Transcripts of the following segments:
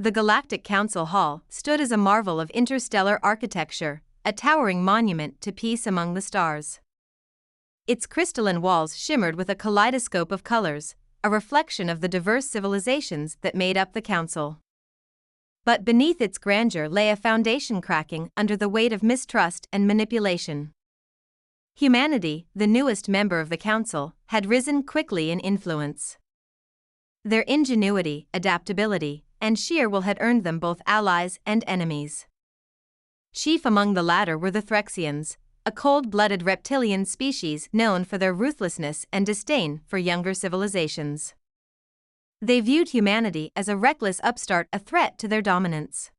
The Galactic Council Hall stood as a marvel of interstellar architecture, a towering monument to peace among the stars. Its crystalline walls shimmered with a kaleidoscope of colors, a reflection of the diverse civilizations that made up the council. But beneath its grandeur lay a foundation cracking under the weight of mistrust and manipulation. Humanity, the newest member of the council, had risen quickly in influence. Their ingenuity, adaptability, and sheer will had earned them both allies and enemies. Chief among the latter were the Threxians, a cold-blooded reptilian species known for their ruthlessness and disdain for younger civilizations. They viewed humanity as a reckless upstart, a threat to their dominance.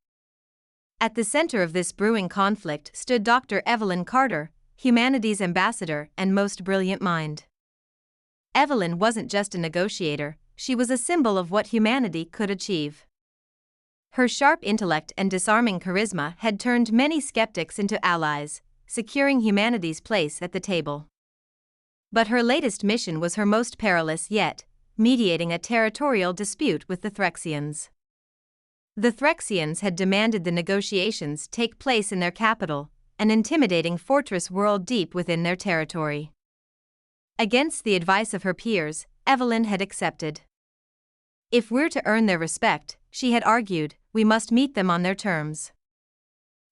At the center of this brewing conflict stood Dr. Evelyn Carter, humanity's ambassador and most brilliant mind. Evelyn wasn't just a negotiator, she was a symbol of what humanity could achieve. Her sharp intellect and disarming charisma had turned many skeptics into allies, securing humanity's place at the table. But her latest mission was her most perilous yet, mediating a territorial dispute with the Threxians. The Threxians had demanded the negotiations take place in their capital, an intimidating fortress whirled deep within their territory. Against the advice of her peers, Evelyn had accepted. If we're to earn their respect, she had argued, we must meet them on their terms.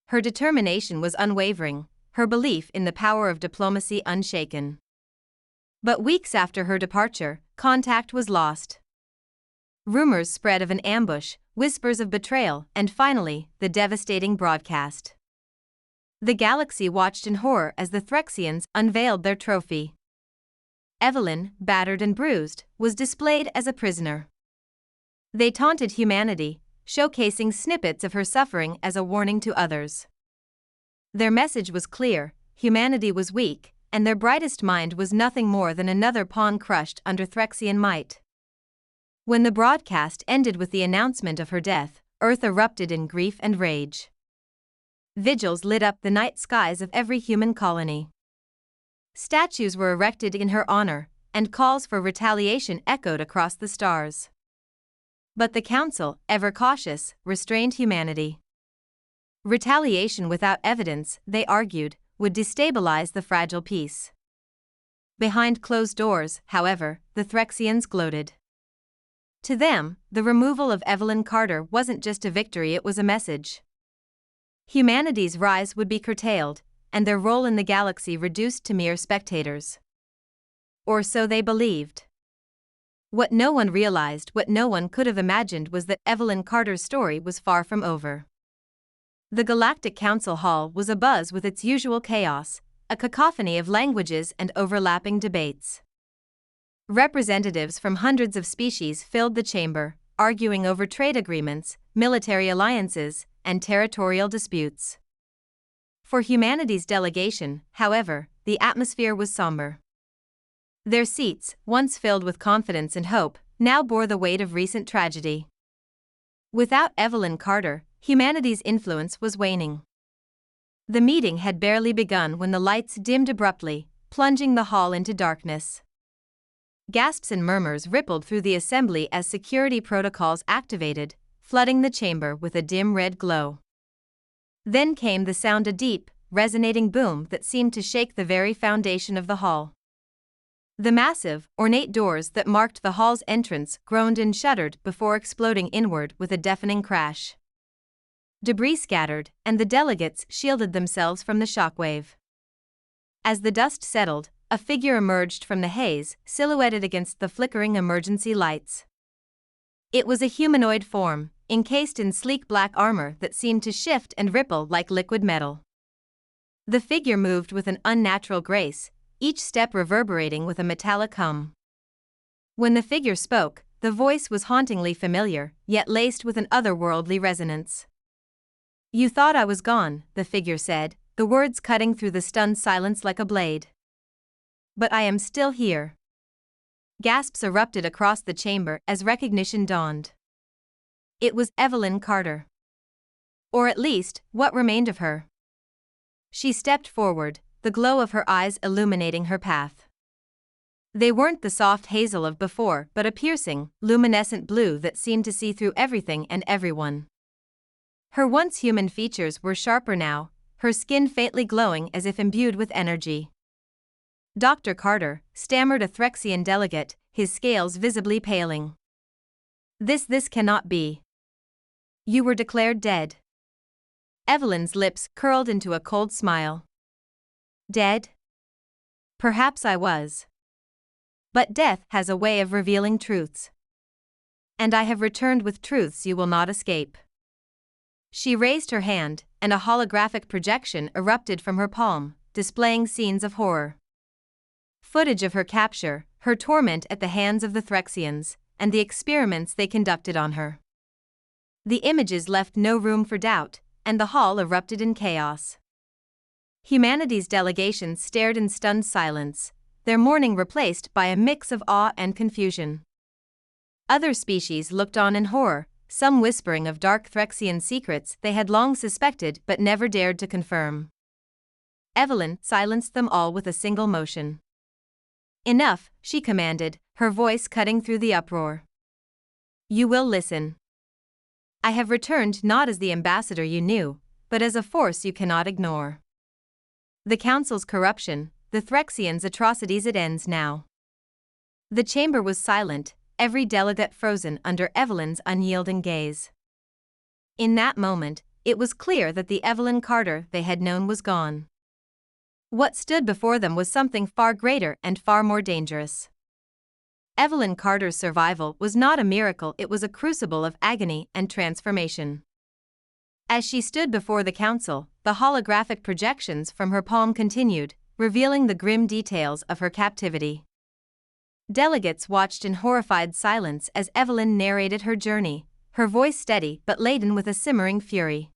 Her determination was unwavering, her belief in the power of diplomacy unshaken. But weeks after her departure, contact was lost. Rumors spread of an ambush, whispers of betrayal, and finally, the devastating broadcast. The galaxy watched in horror as the Threxians unveiled their trophy. Evelyn, battered and bruised, was displayed as a prisoner. They taunted humanity, showcasing snippets of her suffering as a warning to others. Their message was clear: humanity was weak, and their brightest mind was nothing more than another pawn crushed under Threxian might. When the broadcast ended with the announcement of her death, Earth erupted in grief and rage. Vigils lit up the night skies of every human colony. Statues were erected in her honor, and calls for retaliation echoed across the stars. But the Council, ever cautious, restrained humanity. Retaliation without evidence, they argued, would destabilize the fragile peace. Behind closed doors, however, the Threxians gloated. To them, the removal of Evelyn Carter wasn't just a victory, it was a message. Humanity's rise would be curtailed, and their role in the galaxy reduced to mere spectators. Or so they believed. What no one realized, what no one could have imagined, was that Evelyn Carter's story was far from over. The Galactic Council Hall was abuzz with its usual chaos, a cacophony of languages and overlapping debates. Representatives from hundreds of species filled the chamber, arguing over trade agreements, military alliances, and territorial disputes. For humanity's delegation, however, the atmosphere was somber. Their seats, once filled with confidence and hope, now bore the weight of recent tragedy. Without Evelyn Carter, humanity's influence was waning. The meeting had barely begun when the lights dimmed abruptly, plunging the hall into darkness. Gasps and murmurs rippled through the assembly as security protocols activated, flooding the chamber with a dim red glow. Then came the sound, a deep, resonating boom that seemed to shake the very foundation of the hall. The massive, ornate doors that marked the hall's entrance groaned and shuddered before exploding inward with a deafening crash. Debris scattered, and the delegates shielded themselves from the shockwave. As the dust settled, a figure emerged from the haze, silhouetted against the flickering emergency lights. It was a humanoid form, encased in sleek black armor that seemed to shift and ripple like liquid metal. The figure moved with an unnatural grace, each step reverberating with a metallic hum. When the figure spoke, the voice was hauntingly familiar, yet laced with an otherworldly resonance. "You thought I was gone," the figure said, the words cutting through the stunned silence like a blade. "But I am still here." Gasps erupted across the chamber as recognition dawned. It was Evelyn Carter. Or at least, what remained of her. She stepped forward, the glow of her eyes illuminating her path. They weren't the soft hazel of before, but a piercing, luminescent blue that seemed to see through everything and everyone. Her once human features were sharper now, her skin faintly glowing as if imbued with energy. "Dr. Carter," stammered a Threxian delegate, his scales visibly paling. This cannot be. You were declared dead." Evelyn's lips curled into a cold smile. "Dead? Perhaps I was. But death has a way of revealing truths. And I have returned with truths you will not escape." She raised her hand, and a holographic projection erupted from her palm, displaying scenes of horror. Footage of her capture, her torment at the hands of the Threxians, and the experiments they conducted on her. The images left no room for doubt, and the hall erupted in chaos. Humanity's delegation stared in stunned silence, their mourning replaced by a mix of awe and confusion. Other species looked on in horror, some whispering of dark Threxian secrets they had long suspected but never dared to confirm. Evelyn silenced them all with a single motion. "Enough," she commanded, her voice cutting through the uproar. "You will listen. I have returned not as the ambassador you knew, but as a force you cannot ignore. The Council's corruption, the Threxians' atrocities, it ends now." The chamber was silent, every delegate frozen under Evelyn's unyielding gaze. In that moment, it was clear that the Evelyn Carter they had known was gone. What stood before them was something far greater and far more dangerous. Evelyn Carter's survival was not a miracle, it was a crucible of agony and transformation. As she stood before the council, the holographic projections from her palm continued, revealing the grim details of her captivity. Delegates watched in horrified silence as Evelyn narrated her journey, her voice steady but laden with a simmering fury.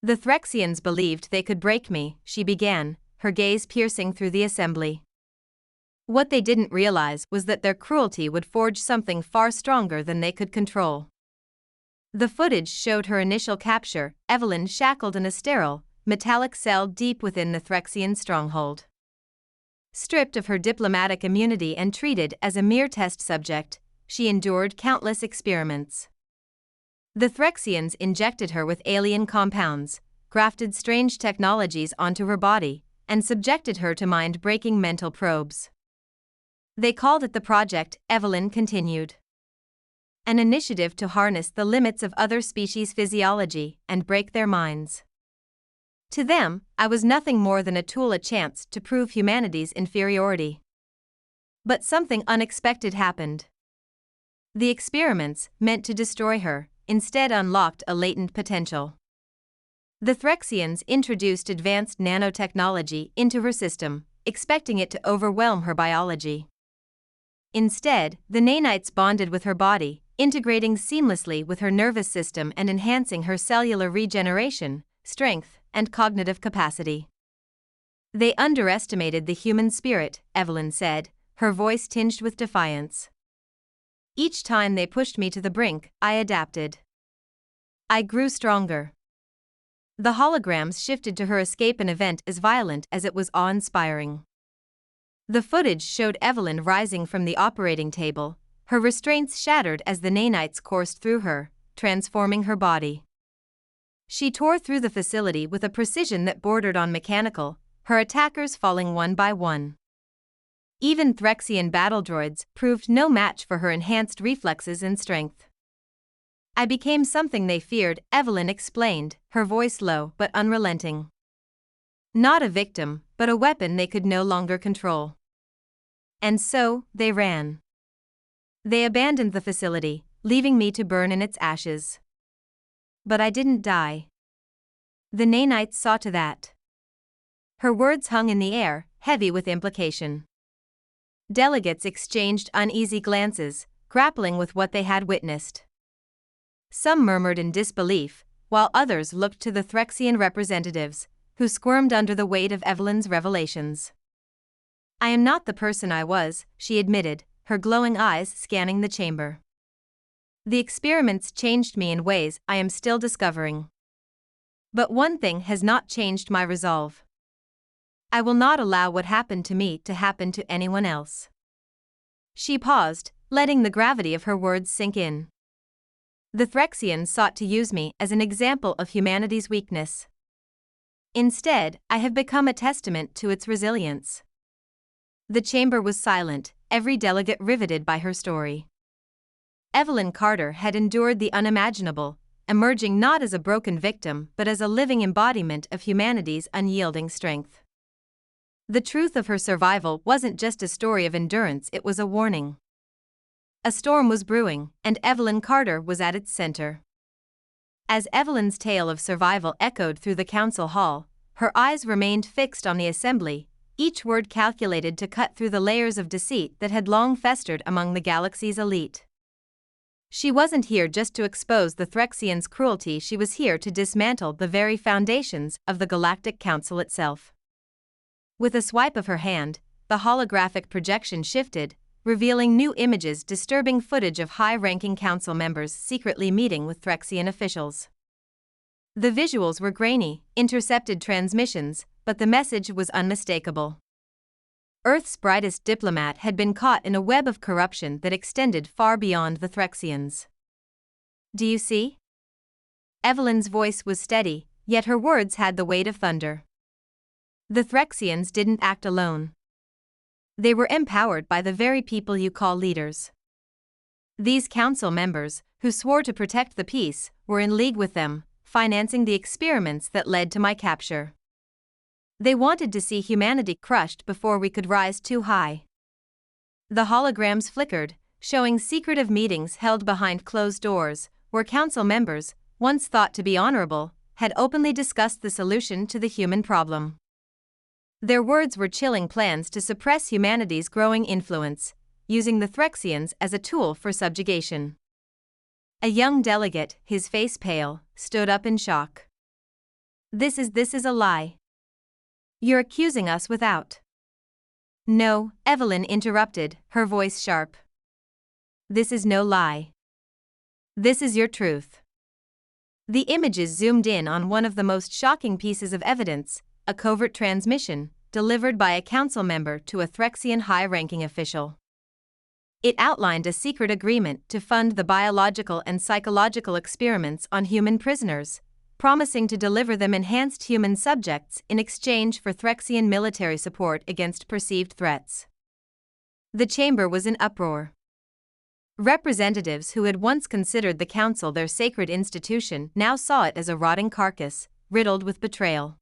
"The Threxians believed they could break me," she began, her gaze piercing through the assembly. "What they didn't realize was that their cruelty would forge something far stronger than they could control." The footage showed her initial capture, Evelyn shackled in a sterile, metallic cell deep within the Threxian stronghold. Stripped of her diplomatic immunity and treated as a mere test subject, she endured countless experiments. The Threxians injected her with alien compounds, grafted strange technologies onto her body, and subjected her to mind-breaking mental probes. "They called it the project," Evelyn continued. "An initiative to harness the limits of other species' physiology and break their minds. To them, I was nothing more than a tool, a chance to prove humanity's inferiority. But something unexpected happened. The experiments, meant to destroy her, instead unlocked a latent potential. The Threxians introduced advanced nanotechnology into her system, expecting it to overwhelm her biology. Instead, the nanites bonded with her body, integrating seamlessly with her nervous system and enhancing her cellular regeneration, strength, and cognitive capacity. They underestimated the human spirit, Evelyn said, her voice tinged with defiance. Each time they pushed me to the brink, I adapted. I grew stronger. The holograms shifted to her escape, an event as violent as it was awe-inspiring. The footage showed Evelyn rising from the operating table, her restraints shattered as the nanites coursed through her, transforming her body. She tore through the facility with a precision that bordered on mechanical, her attackers falling one by one. Even Threxian battle droids proved no match for her enhanced reflexes and strength. I became something they feared, Evelyn explained, her voice low but unrelenting. Not a victim, but a weapon they could no longer control. And so, they ran. They abandoned the facility, leaving me to burn in its ashes. But I didn't die. The nanites saw to that. Her words hung in the air, heavy with implication. Delegates exchanged uneasy glances, grappling with what they had witnessed. Some murmured in disbelief, while others looked to the Threxian representatives, who squirmed under the weight of Evelyn's revelations. "I am not the person I was," she admitted, her glowing eyes scanning the chamber. "The experiments changed me in ways I am still discovering. But one thing has not changed my resolve. I will not allow what happened to me to happen to anyone else." She paused, letting the gravity of her words sink in. The Threxians sought to use me as an example of humanity's weakness. Instead, I have become a testament to its resilience. The chamber was silent, every delegate riveted by her story. Evelyn Carter had endured the unimaginable, emerging not as a broken victim but as a living embodiment of humanity's unyielding strength. The truth of her survival wasn't just a story of endurance, it was a warning. A storm was brewing, and Evelyn Carter was at its center. As Evelyn's tale of survival echoed through the council hall, her eyes remained fixed on the assembly, each word calculated to cut through the layers of deceit that had long festered among the galaxy's elite. She wasn't here just to expose the Threxians' cruelty, she was here to dismantle the very foundations of the Galactic Council itself. With a swipe of her hand, the holographic projection shifted, revealing new images, disturbing footage of high-ranking council members secretly meeting with Threxian officials. The visuals were grainy, intercepted transmissions, but the message was unmistakable. Earth's brightest diplomat had been caught in a web of corruption that extended far beyond the Threxians. Do you see? Evelyn's voice was steady, yet her words had the weight of thunder. The Threxians didn't act alone. They were empowered by the very people you call leaders. These council members, who swore to protect the peace, were in league with them, financing the experiments that led to my capture. They wanted to see humanity crushed before we could rise too high. The holograms flickered, showing secretive meetings held behind closed doors, where council members, once thought to be honorable, had openly discussed the solution to the human problem. Their words were chilling plans to suppress humanity's growing influence, using the Threxians as a tool for subjugation. A young delegate, his face pale, stood up in shock. This is a lie. You're accusing us without. No, Evelyn interrupted, her voice sharp. This is no lie. This is your truth. The images zoomed in on one of the most shocking pieces of evidence, a covert transmission, delivered by a council member to a Threxian high-ranking official. It outlined a secret agreement to fund the biological and psychological experiments on human prisoners, promising to deliver them enhanced human subjects in exchange for Threxian military support against perceived threats. The chamber was in uproar. Representatives who had once considered the council their sacred institution now saw it as a rotting carcass, riddled with betrayal.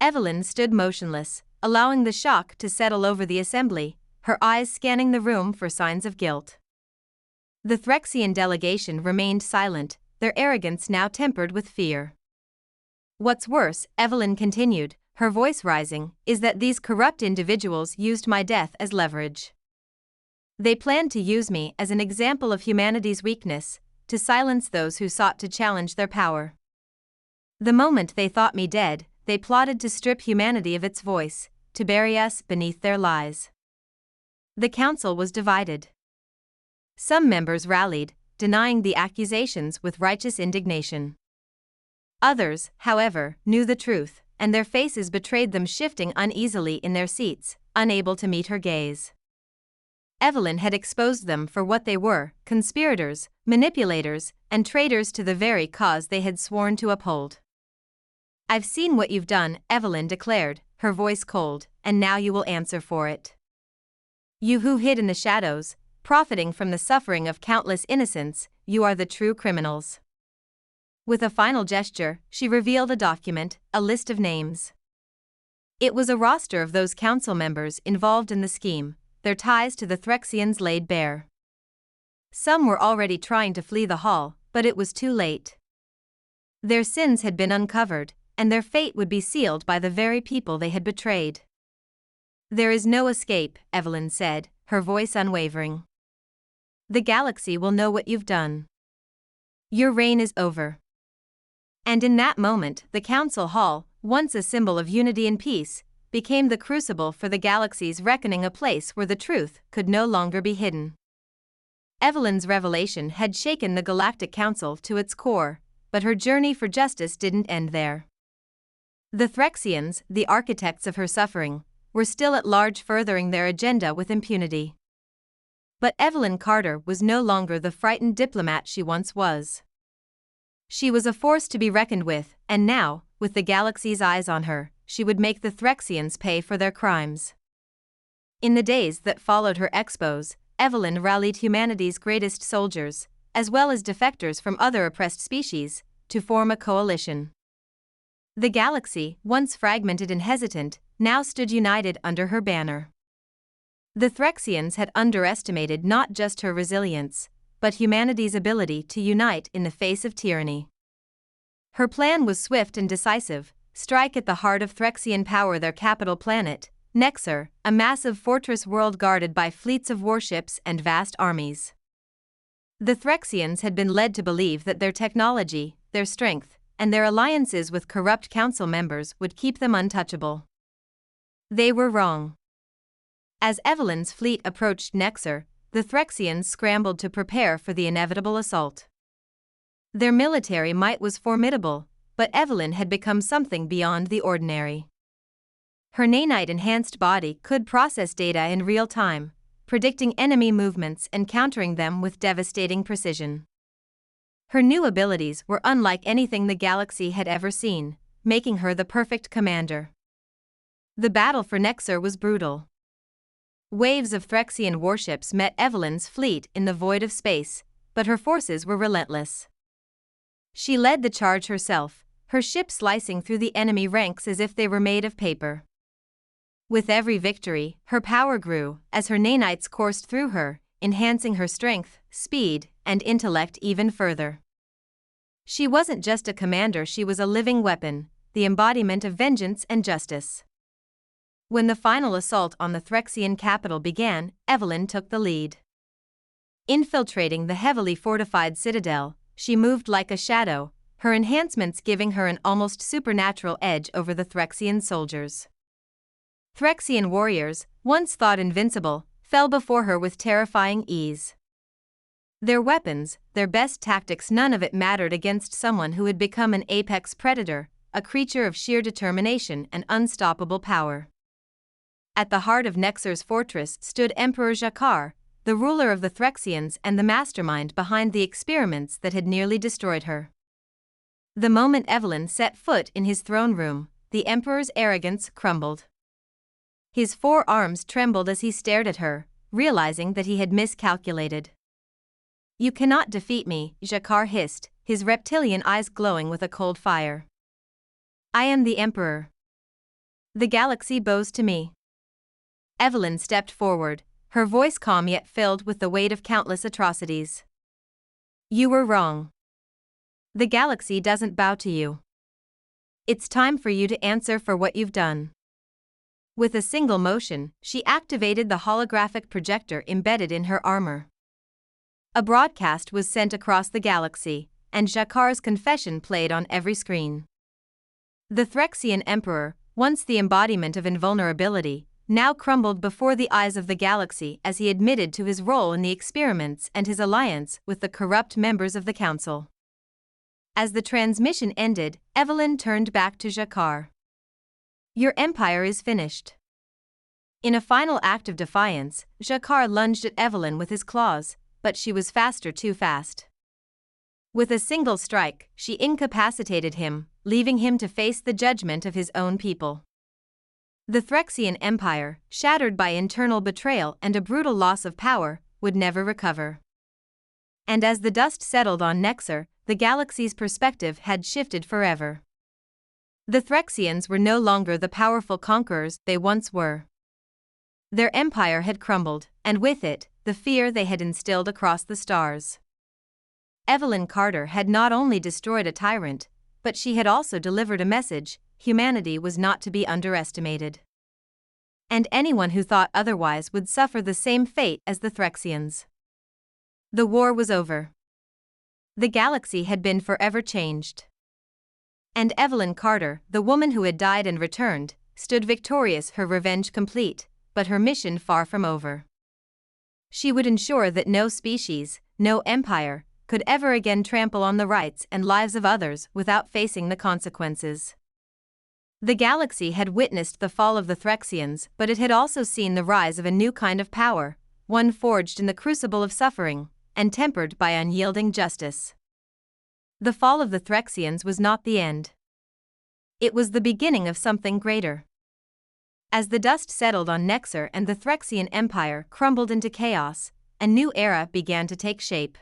Evelyn stood motionless, allowing the shock to settle over the assembly, her eyes scanning the room for signs of guilt. The Threxian delegation remained silent, their arrogance now tempered with fear. What's worse, Evelyn continued, her voice rising, is that these corrupt individuals used my death as leverage. They planned to use me as an example of humanity's weakness, to silence those who sought to challenge their power. The moment they thought me dead, they plotted to strip humanity of its voice, to bury us beneath their lies. The council was divided. Some members rallied, denying the accusations with righteous indignation. Others, however, knew the truth, and their faces betrayed them, shifting uneasily in their seats, unable to meet her gaze. Evelyn had exposed them for what they were, conspirators, manipulators, and traitors to the very cause they had sworn to uphold. I've seen what you've done, Evelyn declared, her voice cold, and now you will answer for it. You who hid in the shadows, profiting from the suffering of countless innocents, you are the true criminals. With a final gesture, she revealed a document, a list of names. It was a roster of those council members involved in the scheme, their ties to the Threxians laid bare. Some were already trying to flee the hall, but it was too late. Their sins had been uncovered, and their fate would be sealed by the very people they had betrayed. There is no escape, Evelyn said, her voice unwavering. The galaxy will know what you've done. Your reign is over. And in that moment, the council hall, once a symbol of unity and peace, became the crucible for the galaxy's reckoning, a place where the truth could no longer be hidden. Evelyn's revelation had shaken the Galactic Council to its core, but her journey for justice didn't end there. The Threxians, the architects of her suffering, were still at large, furthering their agenda with impunity. But Evelyn Carter was no longer the frightened diplomat she once was. She was a force to be reckoned with, and now, with the galaxy's eyes on her, she would make the Threxians pay for their crimes. In the days that followed her expose, Evelyn rallied humanity's greatest soldiers, as well as defectors from other oppressed species, to form a coalition. The galaxy, once fragmented and hesitant, now stood united under her banner. The Threxians had underestimated not just her resilience, but humanity's ability to unite in the face of tyranny. Her plan was swift and decisive: strike at the heart of Threxian power, their capital planet, Nexar, a massive fortress world guarded by fleets of warships and vast armies. The Threxians had been led to believe that their technology, their strength, and their alliances with corrupt council members would keep them untouchable. They were wrong. As Evelyn's fleet approached Nexar, the Threxians scrambled to prepare for the inevitable assault. Their military might was formidable, but Evelyn had become something beyond the ordinary. Her nanite-enhanced body could process data in real time, predicting enemy movements and countering them with devastating precision. Her new abilities were unlike anything the galaxy had ever seen, making her the perfect commander. The battle for Nexar was brutal. Waves of Threxian warships met Evelyn's fleet in the void of space, but her forces were relentless. She led the charge herself, her ship slicing through the enemy ranks as if they were made of paper. With every victory, her power grew as her nanites coursed through her, enhancing her strength, speed, and intellect even further. She wasn't just a commander, she was a living weapon, the embodiment of vengeance and justice. When the final assault on the Threxian capital began, Evelyn took the lead. Infiltrating the heavily fortified citadel, she moved like a shadow, her enhancements giving her an almost supernatural edge over the Threxian soldiers. Threxian warriors, once thought invincible, fell before her with terrifying ease. Their weapons, their best tactics, none of it mattered against someone who had become an apex predator, a creature of sheer determination and unstoppable power. At the heart of Nexar's fortress stood Emperor Jakar, the ruler of the Threxians and the mastermind behind the experiments that had nearly destroyed her. The moment Evelyn set foot in his throne room, the Emperor's arrogance crumbled. His 4 arms trembled as he stared at her, realizing that he had miscalculated. "You cannot defeat me," Jakar hissed, his reptilian eyes glowing with a cold fire. "I am the Emperor. The galaxy bows to me." Evelyn stepped forward, her voice calm yet filled with the weight of countless atrocities. "You were wrong. The galaxy doesn't bow to you. It's time for you to answer for what you've done." With a single motion, she activated the holographic projector embedded in her armor. A broadcast was sent across the galaxy, and Jakar's confession played on every screen. The Threxian Emperor, once the embodiment of invulnerability, now crumbled before the eyes of the galaxy as he admitted to his role in the experiments and his alliance with the corrupt members of the council. As the transmission ended, Evelyn turned back to Jakar. "Your empire is finished." In a final act of defiance, Jakar lunged at Evelyn with his claws, but she was faster, too fast. With a single strike, she incapacitated him, leaving him to face the judgment of his own people. The Threxian Empire, shattered by internal betrayal and a brutal loss of power, would never recover. And as the dust settled on Nexar, the galaxy's perspective had shifted forever. The Threxians were no longer the powerful conquerors they once were. Their empire had crumbled, and with it, the fear they had instilled across the stars. Evelyn Carter had not only destroyed a tyrant, but she had also delivered a message: humanity was not to be underestimated. And anyone who thought otherwise would suffer the same fate as the Threxians. The war was over. The galaxy had been forever changed. And Evelyn Carter, the woman who had died and returned, stood victorious, her revenge complete, but her mission far from over. She would ensure that no species, no empire, could ever again trample on the rights and lives of others without facing the consequences. The galaxy had witnessed the fall of the Threxians, but it had also seen the rise of a new kind of power, one forged in the crucible of suffering, and tempered by unyielding justice. The fall of the Threxians was not the end. It was the beginning of something greater. As the dust settled on Nexer and the Threxian Empire crumbled into chaos, a new era began to take shape.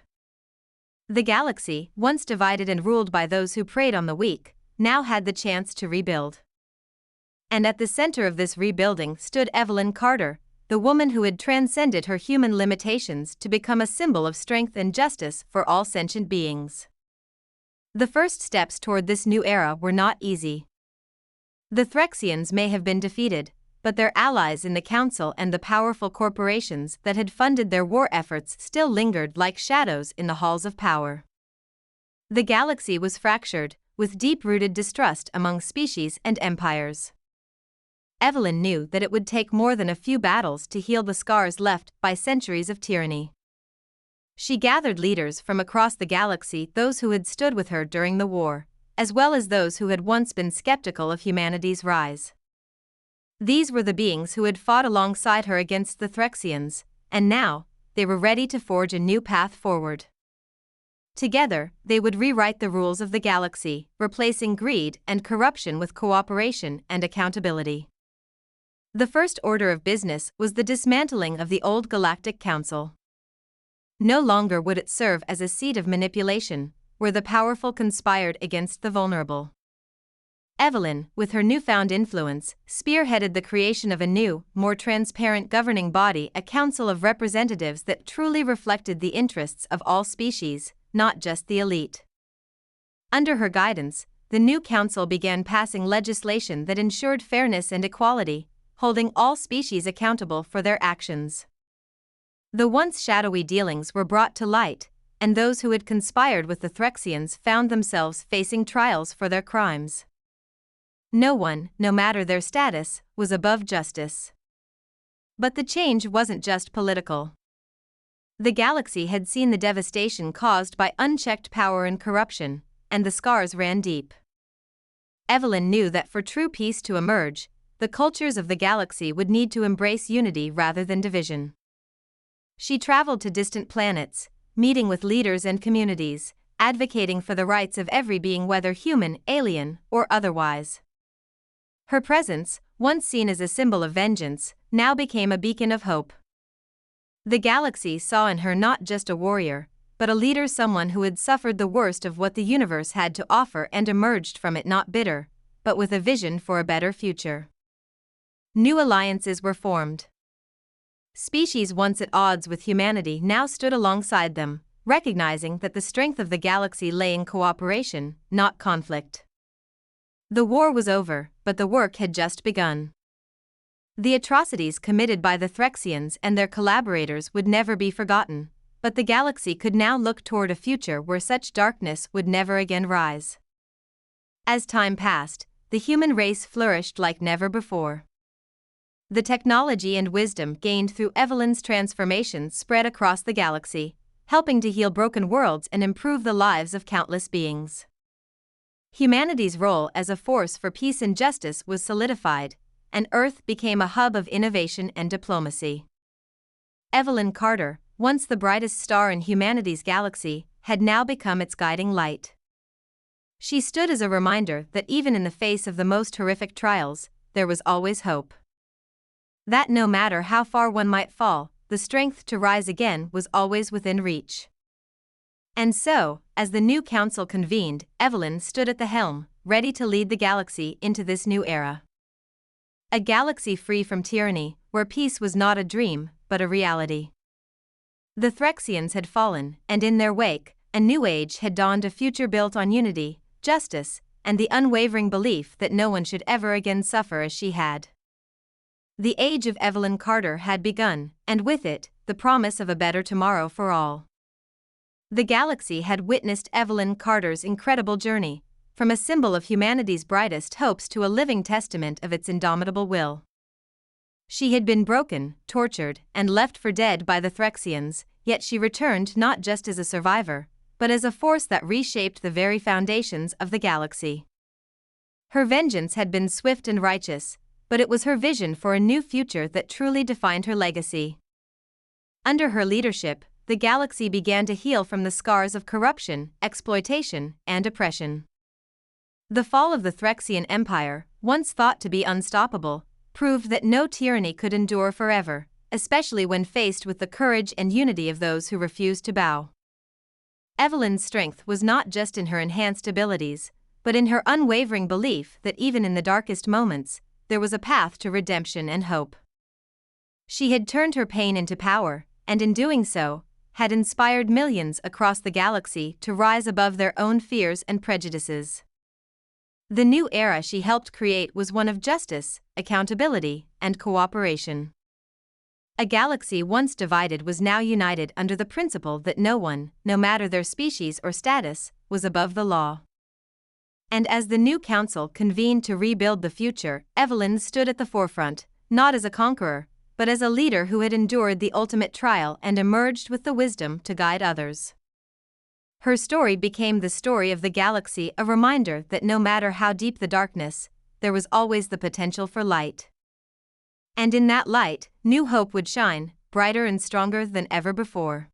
The galaxy, once divided and ruled by those who preyed on the weak, now had the chance to rebuild. And at the center of this rebuilding stood Evelyn Carter, the woman who had transcended her human limitations to become a symbol of strength and justice for all sentient beings. The first steps toward this new era were not easy. The Threxians may have been defeated, but their allies in the Council and the powerful corporations that had funded their war efforts still lingered like shadows in the halls of power. The galaxy was fractured, with deep-rooted distrust among species and empires. Evelyn knew that it would take more than a few battles to heal the scars left by centuries of tyranny. She gathered leaders from across the galaxy, those who had stood with her during the war, as well as those who had once been skeptical of humanity's rise. These were the beings who had fought alongside her against the Threxians, and now, they were ready to forge a new path forward. Together, they would rewrite the rules of the galaxy, replacing greed and corruption with cooperation and accountability. The first order of business was the dismantling of the old Galactic Council. No longer would it serve as a seat of manipulation, where the powerful conspired against the vulnerable. Evelyn, with her newfound influence, spearheaded the creation of a new, more transparent governing body, a council of representatives that truly reflected the interests of all species, not just the elite. Under her guidance, the new council began passing legislation that ensured fairness and equality, holding all species accountable for their actions. The once shadowy dealings were brought to light, and those who had conspired with the Threxians found themselves facing trials for their crimes. No one, no matter their status, was above justice. But the change wasn't just political. The galaxy had seen the devastation caused by unchecked power and corruption, and the scars ran deep. Evelyn knew that for true peace to emerge, the cultures of the galaxy would need to embrace unity rather than division. She traveled to distant planets, meeting with leaders and communities, advocating for the rights of every being, whether human, alien, or otherwise. Her presence, once seen as a symbol of vengeance, now became a beacon of hope. The galaxy saw in her not just a warrior, but a leader, someone who had suffered the worst of what the universe had to offer and emerged from it not bitter, but with a vision for a better future. New alliances were formed. Species once at odds with humanity now stood alongside them, recognizing that the strength of the galaxy lay in cooperation, not conflict. The war was over, but the work had just begun. The atrocities committed by the Threxians and their collaborators would never be forgotten, but the galaxy could now look toward a future where such darkness would never again rise. As time passed, the human race flourished like never before. The technology and wisdom gained through Evelyn's transformation spread across the galaxy, helping to heal broken worlds and improve the lives of countless beings. Humanity's role as a force for peace and justice was solidified, and Earth became a hub of innovation and diplomacy. Evelyn Carter, once the brightest star in humanity's galaxy, had now become its guiding light. She stood as a reminder that even in the face of the most horrific trials, there was always hope. That no matter how far one might fall, the strength to rise again was always within reach. And so, as the new council convened, Evelyn stood at the helm, ready to lead the galaxy into this new era. A galaxy free from tyranny, where peace was not a dream, but a reality. The Threxians had fallen, and in their wake, a new age had dawned, a future built on unity, justice, and the unwavering belief that no one should ever again suffer as she had. The age of Evelyn Carter had begun, and with it, the promise of a better tomorrow for all. The galaxy had witnessed Evelyn Carter's incredible journey, from a symbol of humanity's brightest hopes to a living testament of its indomitable will. She had been broken, tortured, and left for dead by the Threxians, yet she returned not just as a survivor, but as a force that reshaped the very foundations of the galaxy. Her vengeance had been swift and righteous, but it was her vision for a new future that truly defined her legacy. Under her leadership, the galaxy began to heal from the scars of corruption, exploitation, and oppression. The fall of the Threxian Empire, once thought to be unstoppable, proved that no tyranny could endure forever, especially when faced with the courage and unity of those who refused to bow. Evelyn's strength was not just in her enhanced abilities, but in her unwavering belief that even in the darkest moments, there was a path to redemption and hope. She had turned her pain into power, and in doing so, had inspired millions across the galaxy to rise above their own fears and prejudices. The new era she helped create was one of justice, accountability, and cooperation. A galaxy once divided was now united under the principle that no one, no matter their species or status, was above the law. And as the new council convened to rebuild the future, Evelyn stood at the forefront, not as a conqueror, but as a leader who had endured the ultimate trial and emerged with the wisdom to guide others. Her story became the story of the galaxy, a reminder that no matter how deep the darkness, there was always the potential for light. And in that light, new hope would shine, brighter and stronger than ever before.